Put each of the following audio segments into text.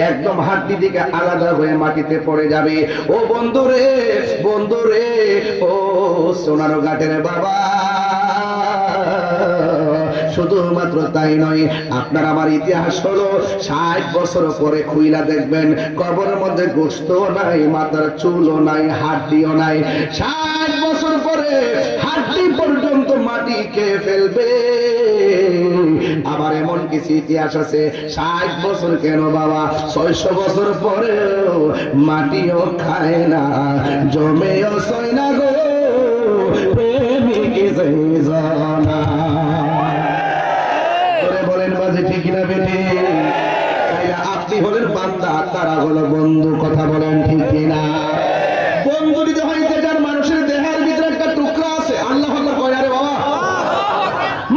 একদম হাড্ডি দিকে আলাদা হয়ে মাটিতে পড়ে যাবে। ও বন্ধুরে বন্ধুরে, ও সোনার ঘাটের বাবা, শুধুমাত্র তাই নয়, আপনার আমার ইতিহাস হলো 60 বছর পরে খুইলা দেখবেন কবরের মধ্যে গোশত নাই, মাথার চুলও নাই, হাড্ডিও নাই। 60 বছর পরে হাড্ডি পর্যন্ত মাটি খেয়ে ফেলবে। আবার এমন কিছু ইতিহাস আছে 60 বছর কেন বাবা, 600 বছর পরেও মাটিও খায় না, জমেও সয় না গো প্রেমিক জানা। বলেন বাজে ঠিক না বেঠে? আপনি হলেন বান্দা, তারা হলো বন্ধু। কথা বলেন ঠিক কিনা? বন্ধু দিতে হইতে যার মানুষের দেহের ভিতরে একটা টুকরা আছে। আল্লাহ আল্লাহ কয় আরে বাবা,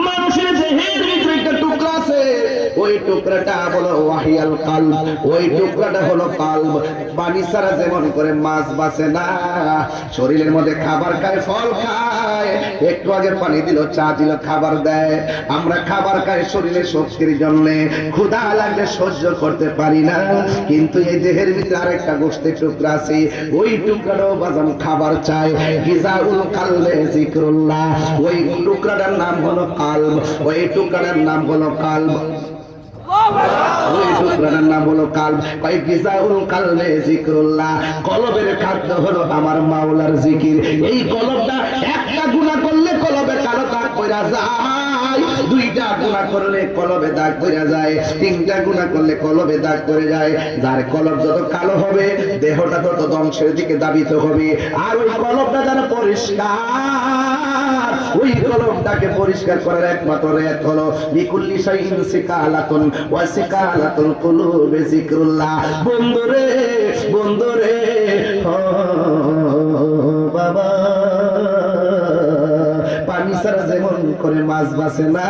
মানুষের দেহের ভিতরে একটা টুকরা আছে, ওই টুকরাটা হলো ওয়াহিয়াল কালব, ওই টুকরাটা হলো কালব। পানি ছাড়া যেমন করে মাছ বাঁচে না, শরীরের মধ্যে খাবার খায়, ফল খায়, একটু আগে পানি দিল, চা দিল, খাবার দেয়। আমরা খাবার খাই শরীরের শক্তির জন্য, ক্ষুধা লাগলে সহ্য করতে পারি না, কিন্তু এই দেহের ভিতরে আরেকটা গোশতের টুকরা আছে, ওই টুকরাটাও বাজান খাবার চায়। গিজাউল কালবে জিকরুল্লাহ, ওই টুকরাটার নাম হলো কালব, ওই টুকরাটার নাম হলো কালব, ওই টুকরাটার নাম হলো কালব। কয় গিজাউল কালবে জিকরুল্লাহ, কলবের খাদ্য হলো আমার মাওলার জিকির। এই কলবটা একটা গুনাহ করলে কলবে কালো দাগ পড়া যায়, দুইটা গুনাহ করলে কলবে দাগ পড়া যায়, তিনটা গুনাহ করলে কলবে দাগ পড়ে যায়। যার কলব যত কালো হবে দেহটা তত ধ্বংসের দিকে ধাবিত হবে। আর ওই কলবটা যারা পরিষ্কার, ওই কলবটাকে পরিষ্কার করার একমাত্র এক হলো বিকুল্লি শাইইন সিকালাতুন ওয়া সিকালাতুল কুলুবি যিকরুল্লাহ। বন্ধুরে বন্ধুরে, ও বাবা, পানি ছাড়া যেমন করে মাছ বাঁচে না,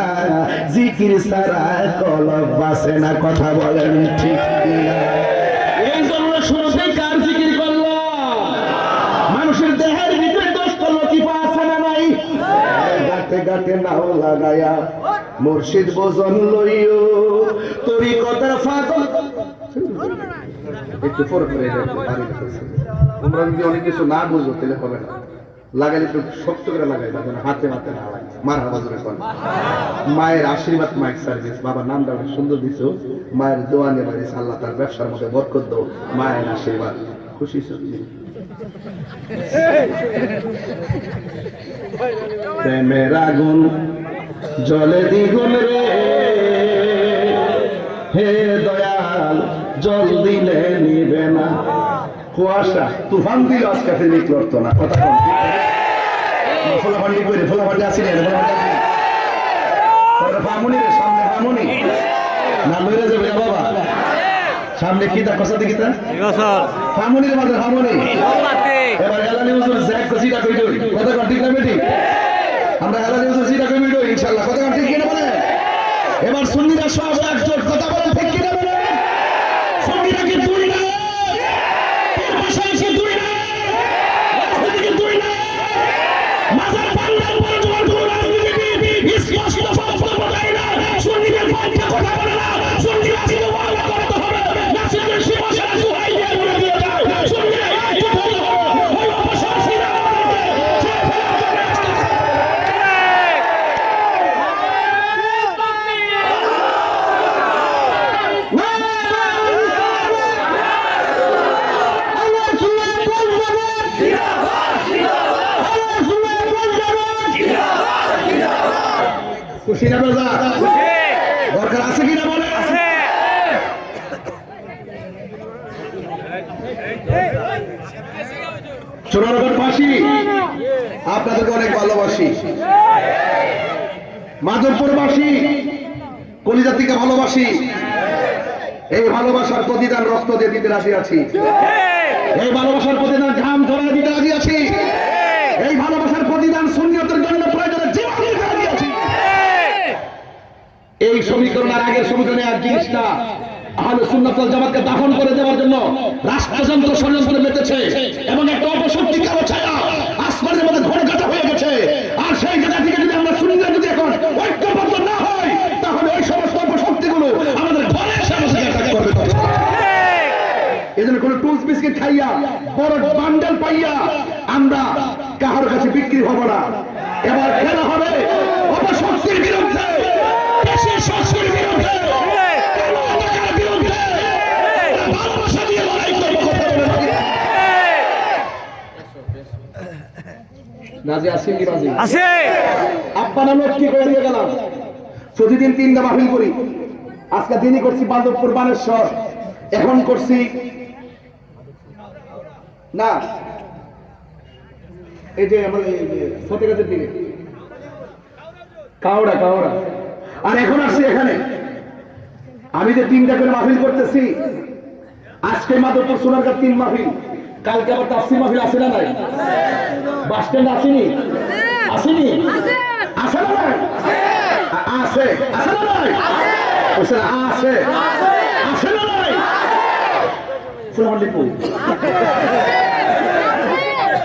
জিকির ছাড়া কলব বাঁচে না। কথা বলেন ঠিক কিনা? এই জন্য শুরুতেই কার জিকির করলো? মানুষের দেহের ভিতরে 10টা লতিফা আছে না নাই? গাতে গাতে নাও লাগায়া মুর্শিদ বোজন লইও, তরিকতার ফাগল। একটু পরে পরে তোমরা যদি অনেক কিছু না বুঝো তাহলে হবে না, লাগালে একটু শক্ত করে লাগাই, হাতে হাতে না লাগে। মারহাবা জোরে কোন। মায়ের আশীর্বাদ, মাইক সার্ভিস, বাবার নামটা অনেক সুন্দর দিছো, মায়ের দোয়া নিয়ে বাড়িস, আল্লাহ তার ব্যবসার মধ্যে বরকত দাও, মায়ের আশীর্বাদ। খুশি সত্যি? প্রেমের আগুন জলে দ্বিগুণ রে, হে দয়াল জল দিলে নিবে না। কুয়াশা তুফান দিল আজকে ফেলে করতো না। কথা কম ফোলাফান্ডি করে, ফোলাফান্ডি আসি না, ফামুনি রে, সামনে ফামুনি না লইরে যাবে না বাবা, সামনে কি তা কষা দেখি তা ফামুনির মাঝে ফামুনি। এবার এলানি হুজুর জ্যাক কসিটা কই দই। কথা কম ঠিক না বেটি? আমরা এলানি হুজুর জিটা কই দই ইনশাআল্লাহ। কথা কম ঠিক কিনা বলে? এবার সুন্নিরা সব একজোট। কথা বলেন ঠিক কিনা বলে? সুন্নিরা কি দুই না? দরকার আছে কিনা বলে? চোরারগড়বাসী আপনাদেরকে অনেক ভালোবাসি, মাধবপুরবাসী কলিজা থেকে ভালোবাসি। এই ভালোবাসার প্রতিদান রক্ত দিয়ে দিতে রাজি আছি, এই ভালোবাসার প্রতিদান ঘাম ঝরায় দিতে রাজি আছি, এই ভালোবাসার প্রতিদান সুন্নিয়তের জন্য প্রয়োজনে জীবন দিতে রাজি আছি। এই সমীকরণ আর আগের সমীকরণে এক জিনিস না। আহলে সুন্নাত ওয়াল জামাতকে দাফন করে দেওয়ার জন্য রাষ্ট্রযন্ত্র ষড়যন্ত্রে মেতেছে এবং একটা অপশক্তি কালো ছায়া আসমানের মধ্যে ঘন কাটা হয়ে গেছে। আর সেই জায়গা থেকে যদি আমরা সুন্নিরা যদি এখন ঐক্যবদ্ধ না হয়, তাহলে ওই সমস্ত অপশক্তিগুলো আমাদের ঘরে এসে আমাদের অ্যাটাক করবে। এজন্য কোনো টুলস বিস্কিট খাইয়া বড় বান্ডেল পাইয়া আমরা কাহার কাছে বিক্রি হব না। এবার খেলা হবে অপশক্তির বিরুদ্ধে, দেশের শক্তির বিরুদ্ধে, টাকার বিরুদ্ধে, ভালোবাসা দিয়ে লড়াই করব। রাজি আছেন কি? রাজি আছে। আপনারা লোক কি করে দিয়ে গেলাম, প্রতিদিন 3টা মাহফিল করি। আজকে দিনই করছি বান্দরপুর বানেশ্বর, এখন করছি না এই যে আমাদের ফতেগাছের দিকে কাওড়া কাওড়া, আর এখন আসছি এখানে। আমি যে 3টা করে মাহফিল করতেছি, আজকে মাধবপুর সোনারগাঁ 3 মাহফিল, কালকে আবার তাফসীর মাহফিল আছে না নাই? বাস স্ট্যান্ড আসেনি? আসেনি? আছে না নাই? আছে। আছে না নাই? আছে। আছে। আছে না নাই? ফুলামান্ডিপুর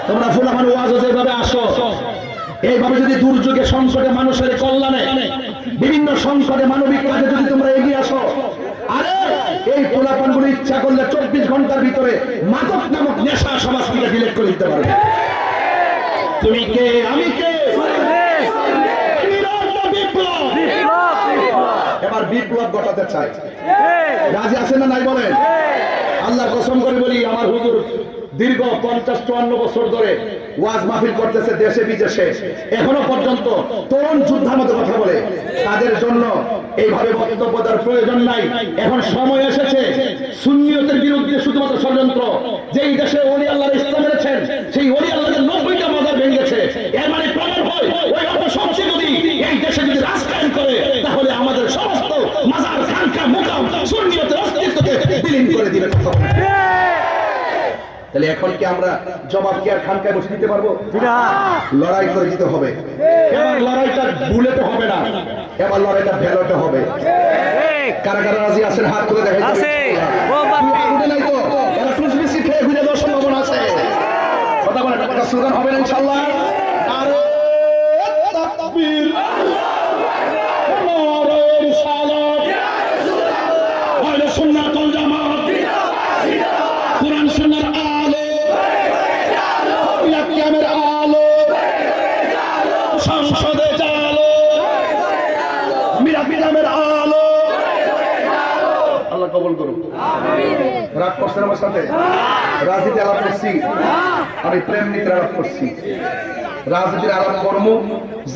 তোমরা ফুলামান ওয়াজ যেভাবে আসো, এইভাবে যদি দুর্যোগে সংকটে মানুষের কল্যাণে বিভিন্ন সংকটে মানবিক কাজে যদি তোমরা এগিয়ে আসো, আরে এই পোলাপানগুলো ইচ্ছা করলে 24 ঘন্টার ভিতরে মাদক নামক নেশা সমাজ থেকে ডিলিট করে দিতে পারবে। তুমি কে, আমি কে? এবার বিপ্লব ঘটাতে চাই। রাজি আছেন না নাই বলেন? আল্লাহর কসম করে বলি, আমার হুজুর দীর্ঘ 50-54 বছর ধরে ওয়াজ মাহফিল করতেছে দেশে বিদেশে, এখনো পর্যন্ত তরুণ যোদ্ধার মতো কথা বলে। তাদের জন্য এইভাবে বক্তব্য দেওয়ার প্রয়োজন নাই। এখন সময় এসেছে সুন্নিয়তের বিরুদ্ধে শুধুমাত্র ষড়যন্ত্র। যেই দেশে ওলি আল্লাহর ইসলাম এনেছেন, সেই ওলি আল্লাহর 90টা মাজার ভেঙেছে। এর মানে প্রমাণ হয় ওই অপশক্তি যদি এই দেশে যদি রাজ কায়েম করে, তাহলে আমাদের সমস্ত মাজার খানকা মুকাম সুন্নিয়তের অস্তিত্বকে বিলীন করে দিবে। তাহলে এখন কি আমরা জবাব কি আর খানকায় বসে দিতে পারবো? লড়াই করে দিতে হবে। এবার লড়াইটা বুলেটে হবে না, এবার লড়াইটা ভেলোটে হবে। কারা কারা রাজি আছেন হাত তুলে দেখেন। নাই তো এরা টুস বেশি খেয়ে ঘুরে যাওয়ার সম্ভাবনা আছে। কথা বলে একটা স্লোগান হবে না ইনশাআল্লাহ। আরে তাকবীর, নারে রিসালাত, আহলে সুন্নাত ওয়াল জামাত, কুরআন সুন্নাহর আলো, ইয়াকিয়ামের আলো, সংসদে জালো, মিরাকিয়ামের আলো। আল্লাহ কবুল করুন। রাগ করছেন আমার সাথে? রাজনীতি আলাপ করছি, আমি প্রেম নীতির আলাপ করছি। রাজনীতির আলাপ কর্ম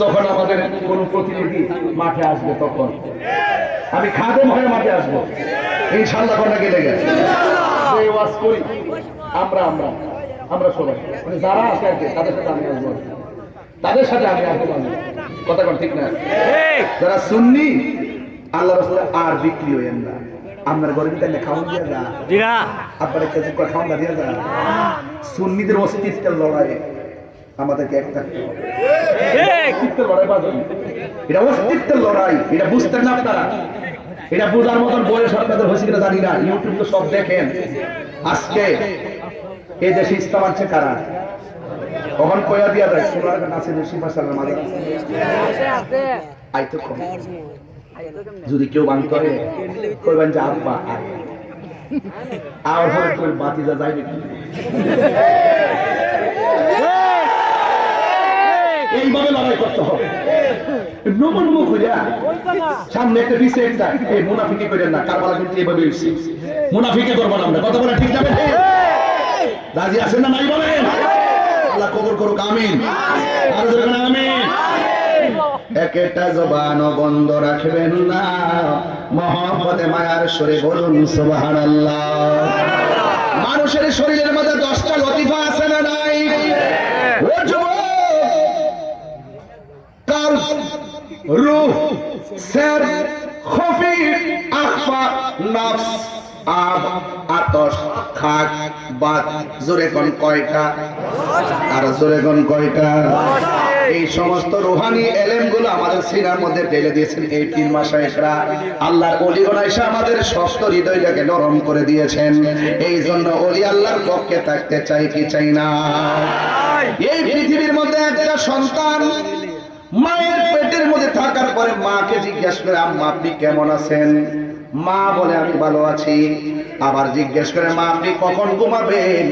যখন আমাদের কোন প্রতিনিধি মাঠে আসবে, তখন আমি খাদেম হয়ে মাঠে আসবো ইনশাআল্লাহ। কোনটা গেলে গেছে ওয়াজ করি আমরা আমরা আমরা সবাই, মানে যারা আসে আর কি, তাদের সাথে আমি আসবো, তাদের সাথে আমি আসবো। কথা কোন ঠিক না? যারা সুন্নি আল্লাহ রাসূলের আর বিক্রি হইেন না। আপনার ঘরে তাহলে খাওয়ান দিয়ে যা, আপনার কাছে খাওয়ান দিয়ে যা। সুন্নিদের অস্তিত্বের লড়াইয়ে আমাদেরকে এক থাকতে হবে। অস্তিত্বের লড়াই বাজে, এটা অস্তিত্বের লড়াই। এটা বুঝতেন না আপনারা? এটা বোঝার মতন বয়স আপনাদের হয়েছে কিনা জানি না। ইউটিউব তো সব দেখেন। আজকে এই দেশে ইসলাম আছে কারা? কখন কয়া দিয়া যায় সোনার কাছে বেশি ভাষার মাঝে আইতো কম। যদি কেউ বান করে কইবেন যে আব্বা আয়, আর হলে তোর বাতিজা যাইবে কি? এইভাবে লড়াই করতে হবে। নমনমুখ হইয়া সামনে একটা পিছে একটা, এই মুনাফিকি করেন না। কারবালা কিন্তু এইভাবে হইছে, মুনাফিকি করবো না আমরা। কথা বলে ঠিক যাবে? রাজি আছেন না নাই বলেন? আল্লাহ কবুল করুক, আমিন। আর জোরে বলেন আমিন। একটা জবানও বন্ধ রাখবেন না, মহব্বতে মায়ার সুরে বলুন সুবহানাল্লাহ। মানুষের শরীরের মধ্যে 10টা লতিফা আছে না নাই? ও যুবক, কাল রূহ সর খফি আখফা নফস আব আতশ খাক বাত। জোরে কোন কয়টা? আর জোরে কোন কয়টা? এই সমস্ত রুহানি এলেমগুলো আমাদের সিনার মধ্যে ঢেলে দিয়েছেন এই পীর মাশায়েখরা। আল্লাহর ওলিগণ এসে আমাদের শক্ত হৃদয়টাকে নরম করে দিয়েছেন। এই জন্য ওলি আল্লাহর পক্ষে থাকতে চাই কি চাই না? এই পৃথিবীর মধ্যে একটা সন্তান মায়ের পেটের মধ্যে থাকার পরে মাকে জিজ্ঞাসা করে, আম্মা আপনি কেমন আছেন? মা বলে আমি ভালো আছি। আবার জিজ্ঞেস করে মা আপনি কখন ঘুমাবেন?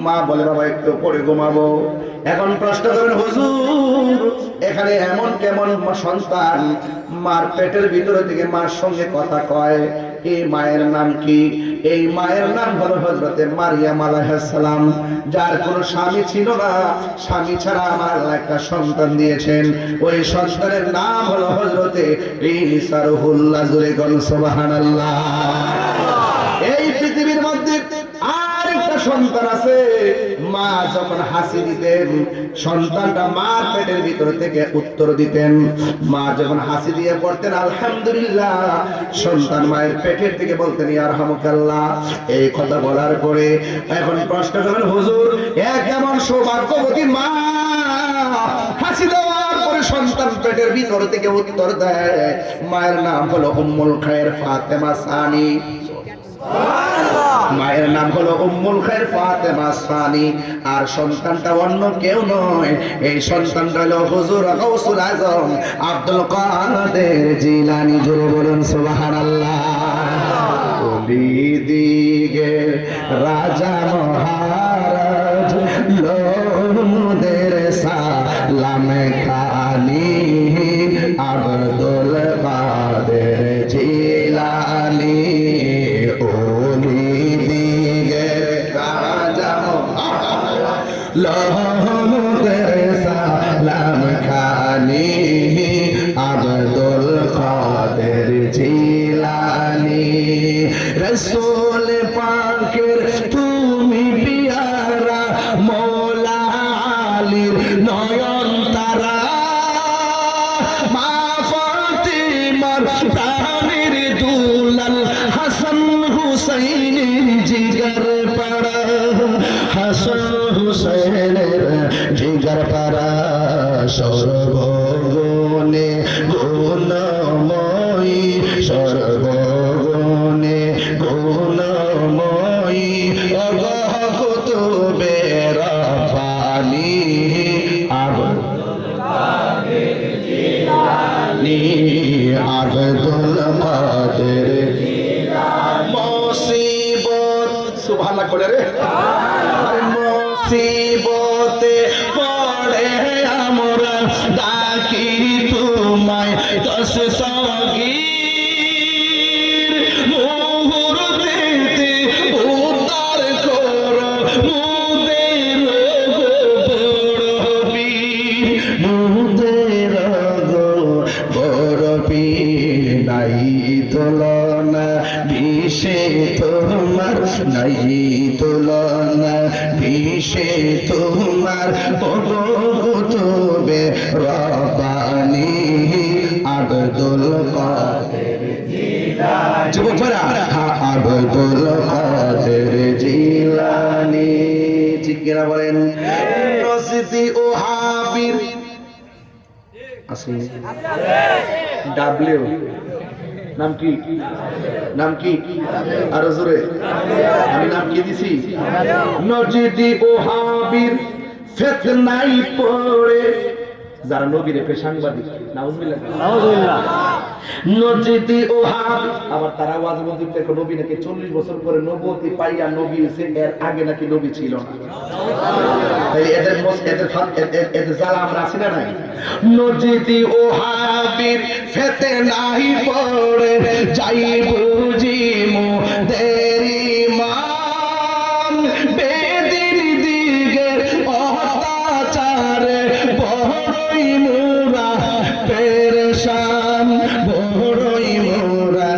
মা বলে বাবা একটু পরে ঘুমাবো। এখন প্রশ্ন করেন হুজুর এখানে এমন কেমন সন্তান মার পেটের ভিতরে থেকে মার সঙ্গে কথা কয়? এই মায়ের নাম কি? এই মায়ের নাম হলো হযরতে মারিয়াম আলাইহিস সালাম, যার কোনো স্বামী ছিল না। স্বামী ছাড়া আমার আল্লাহ একটা সন্তান দিয়েছেন। ওই সন্তানের নাম হলো হযরতে ঈসা রূহুল্লাহ। জোরে বলুন সুবহানাল্লাহ। এই পৃথিবীর মধ্যে আর একটা সন্তান আছে। মা যখন হাসি দিতেন সন্তানটা মার পেটের ভিতর থেকে উত্তর দিতেন। মা যখন হাসি দিয়ে পড়তেন আলহামদুলিল্লাহ, সন্তান মায়ের পেটের থেকে বলতেন ইয়ারহামুকাল্লাহ। এই কথা বলার পরে এখন প্রশ্ন করেন হুজুর এক এমন সৌভাগ্যবতী মা হাসি দেওয়ার পরে সন্তান পেটের ভিতর থেকে উত্তর দেয়। মায়ের নাম হলো উম্মুল খায়ের ফাতেমা সানি। মায়ের নাম হলো উম্মুল খায়ের ফাতেমা সানি। আর সন্তানটা অন্য কেউ নয়, এই সন্তানটা হলো হুজুর গাউসুল আজম আব্দুল কাদের জিলানী। জোরে বলুন সুবহানাল্লাহ। ওলি দিগে রাজা মহারাজ লোদের সালাম খানি আব্দুল কাদের জিলানী। লোদের সালাম খানি আব্দুল কাদের জিলানী। রাসূল পাকের তুমি পিয়ারা মওলা আলীর নয়ন তারা। মা ফাতিমার প্রাণের দুলাল হাসান হুসাইনের জিগর পাড়া। হাসান হুসাইনের জিগর পাড়া সর্বগুণে গুণময়ী, সর্বগুণে গুণময়ী অগকুতুবে রব্বানী আব্দুল কাদের জিলানী। আব্দুল কাদের জিলানী। মুসিবত সুবহানাল্লাহ করে রে। মুসিবতে পড়ে আমরা ডাকি তোমায় দস্তগীর। মুহূর্তেতে উদ্ধার করো মুদের বড় পীর। মুদের বড় পীর নাই তুলনা বিষে তোমার, নাই তুলনা বিষে তোমার কুতুবে রব্বানী আব্দুল কাদের জিলানী। যুবকরা আব্দুল কাদের জিলানী। ঠিক কিনা বলেন? নসিতি ও হাবির আছে ডাব্লিউ নাম কি? নাম কি? আর জোরে আমি নাম কি দিছি? নজিদি ও হাবির ফিতনায় পড়ে যারা নবীর সাংবাদিক নাউজুবিল্লাহ নাউজুবিল্লাহ। নজিদি ও হাব আবার তারা ওয়াজ মধ্যে থেকে নবী নাকি 40 বছর পরে নবুয়তি পাইয়া নবী হইছে, এর আগে নাকি নবী ছিল না। তাই এদের জ্বালা আমরা আছি না নাই? নজিদি ও হাবির ফিতনায় পড়ে যাই বুঝি মোদের ঈমান। বেদিন দিগের অত্যাচারে বড়ই মোরা পেরেশান, বড়ই মোরা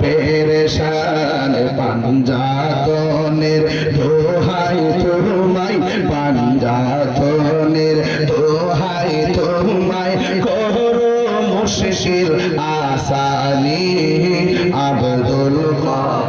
পেরেশান। পাঞ্জাতনের দোহাই তোমায়, পাঞ্জাতনের দোহাই তোমায় করো মুশকিল আসানি আব্দুল কাদের